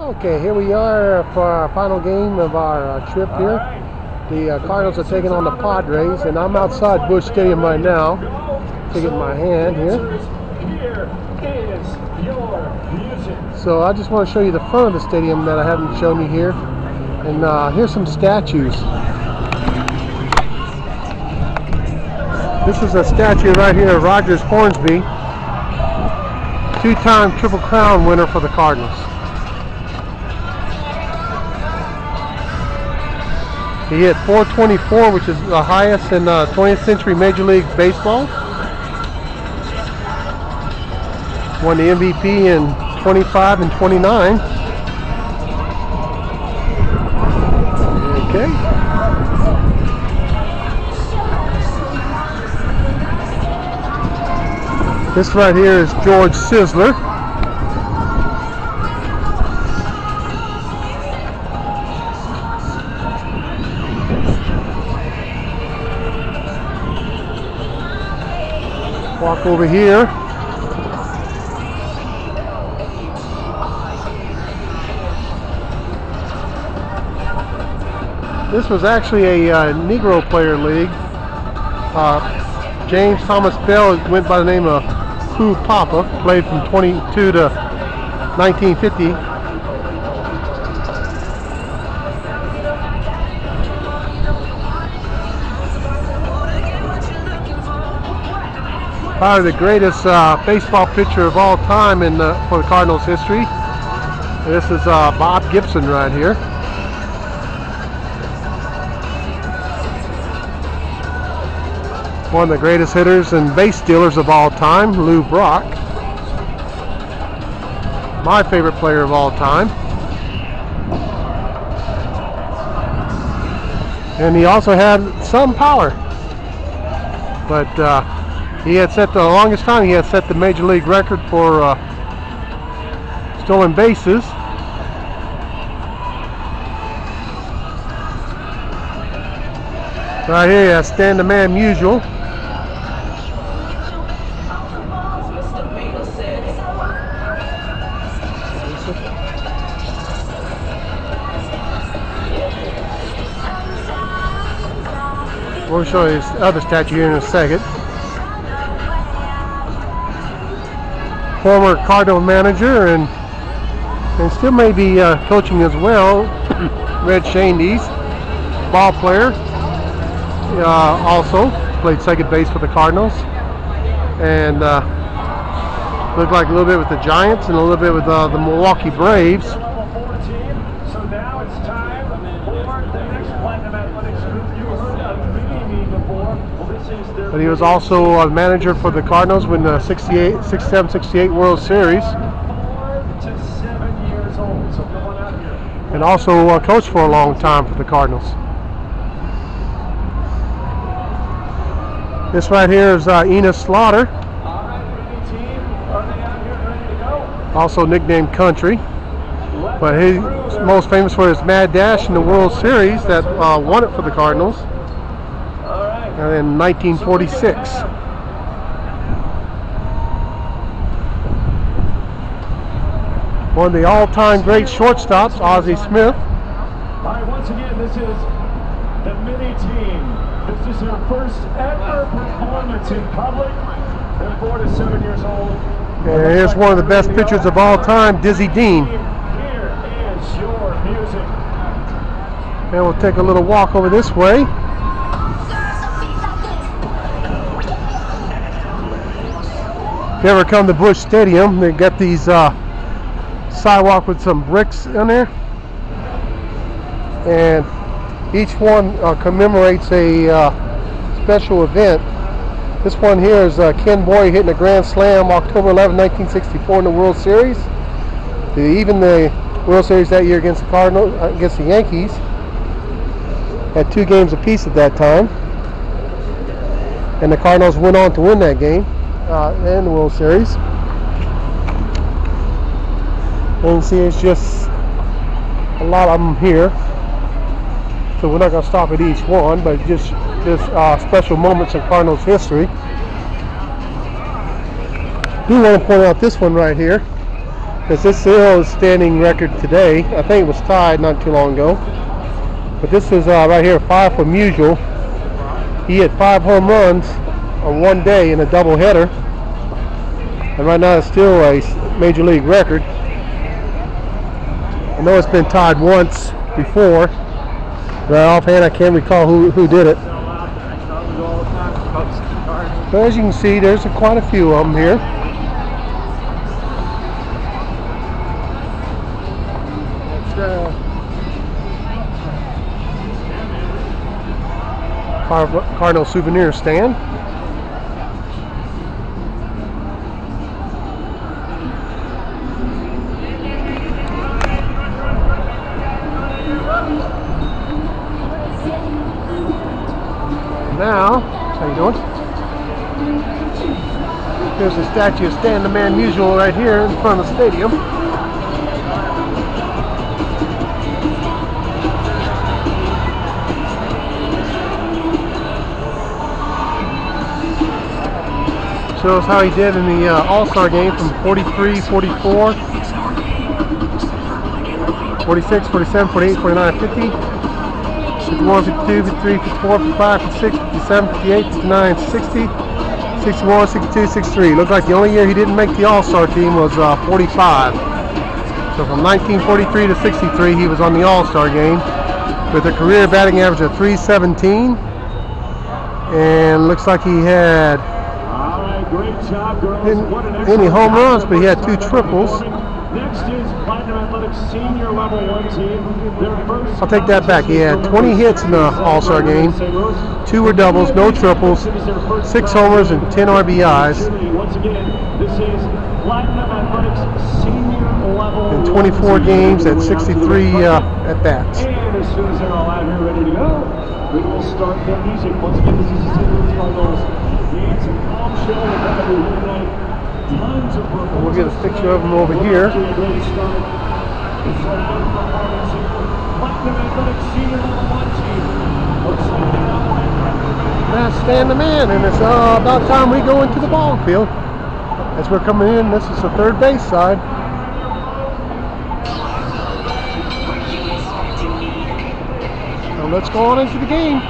Okay, here we are for our final game of our trip here. The Cardinals are taking on the Padres, and I'm outside Busch Stadium right now. Take it in my hand here. So I just want to show you the front of the stadium that I haven't shown you here. And here's some statues. This is a statue right here of Rogers Hornsby, two-time Triple Crown winner for the Cardinals. He hit .424, which is the highest in 20th century Major League Baseball. Won the MVP in 25 and 29. Okay. This right here is George Sisler. Walk over here. This was actually a Negro player league. James Thomas Bell went by the name of Pooh Papa, played from 22 to 1950. Probably the greatest baseball pitcher of all time for the Cardinals history. This is Bob Gibson right here. One of the greatest hitters and base stealers of all time, Lou Brock. My favorite player of all time. And he also had some power. But he had set the longest time. He had set the major league record for stolen bases. Right here, you have Stan the Man Musial. We'll show you this other statue here in a second. Former Cardinal manager and still may be coaching as well. Red Shandies, ball player, also played second base for the Cardinals, and looked like a little bit with the Giants and a little bit with the Milwaukee Braves. So now it's time for the next Platinum Athletics group. You heard of Pregame before. Well, this is their But he was also a manager for the Cardinals when the 67-68 World Series. 4 to 7 years old. So come on out here. And also coached for a long time for the Cardinals. This right here is Enos Slaughter, All right, Pregame team, are they out here ready to go? also nicknamed Country. But he's most famous for his mad dash in the World Series that won it for the Cardinals in 1946. One of the all-time great shortstops, Ozzie Smith. All right, once again, this is the mini team. This is their first ever performance in public. They're 4 to 7 years old. And here's one of the best pitchers of all time, Dizzy Dean. Here is your music. And we'll take a little walk over this way. If you ever come to Busch Stadium, they got these sidewalk with some bricks in there. And each one commemorates a special event. This one here is Ken Boyd hitting a grand slam October 11, 1964 in the World Series. Even the World Series that year against the Cardinals, against the Yankees, had 2 games apiece at that time. And the Cardinals went on to win that game in the World Series. And you see it's just a lot of them here. So we're not going to stop at each one, but just special moments in Cardinals history. do want to point out this one right here. because this still is standing record today. I think it was tied not too long ago. But this is right here, 5 for Musial. He hit 5 home runs on one day in a doubleheader. And right now it's still a major league record. I know it's been tied once before. But offhand I can't recall who did it. But as you can see, there's quite a few of them here. Cardinal souvenir stand. Now, how you doing? There's a statue of Stan the Man Musial right here in front of the stadium. Shows how he did in the All-Star game from 43, 44, 46, 47, 48, 49, 50, 51, 52, 53, 54, 55, 56, 57, 58, 59, 60, 61, 62, 63. Looked like the only year he didn't make the All-Star team was 45. So from 1943 to 63 he was on the All-Star game with a career batting average of .317, and looks like he had any home runs, but he had 2 triples. Next is Platinum Athletics senior level 1 team. I'll take that back. He had 20 hits in the All-Star game. 2 were doubles, no triples, 6 homers, and 10 RBIs. Once again, this is Platinum Athletics senior level. In 24 games at 63 at-bats. And as soon as they're all out here ready to go, we will start the music. Once again, this is the St. Louis Cardinals. It's a calm show that we here tonight. Tons of performances. We'll get a picture of him over here. That's Stan the Man, and it's about time we go into the ball field. As we're coming in, this is the third base side. So let's go on into the game.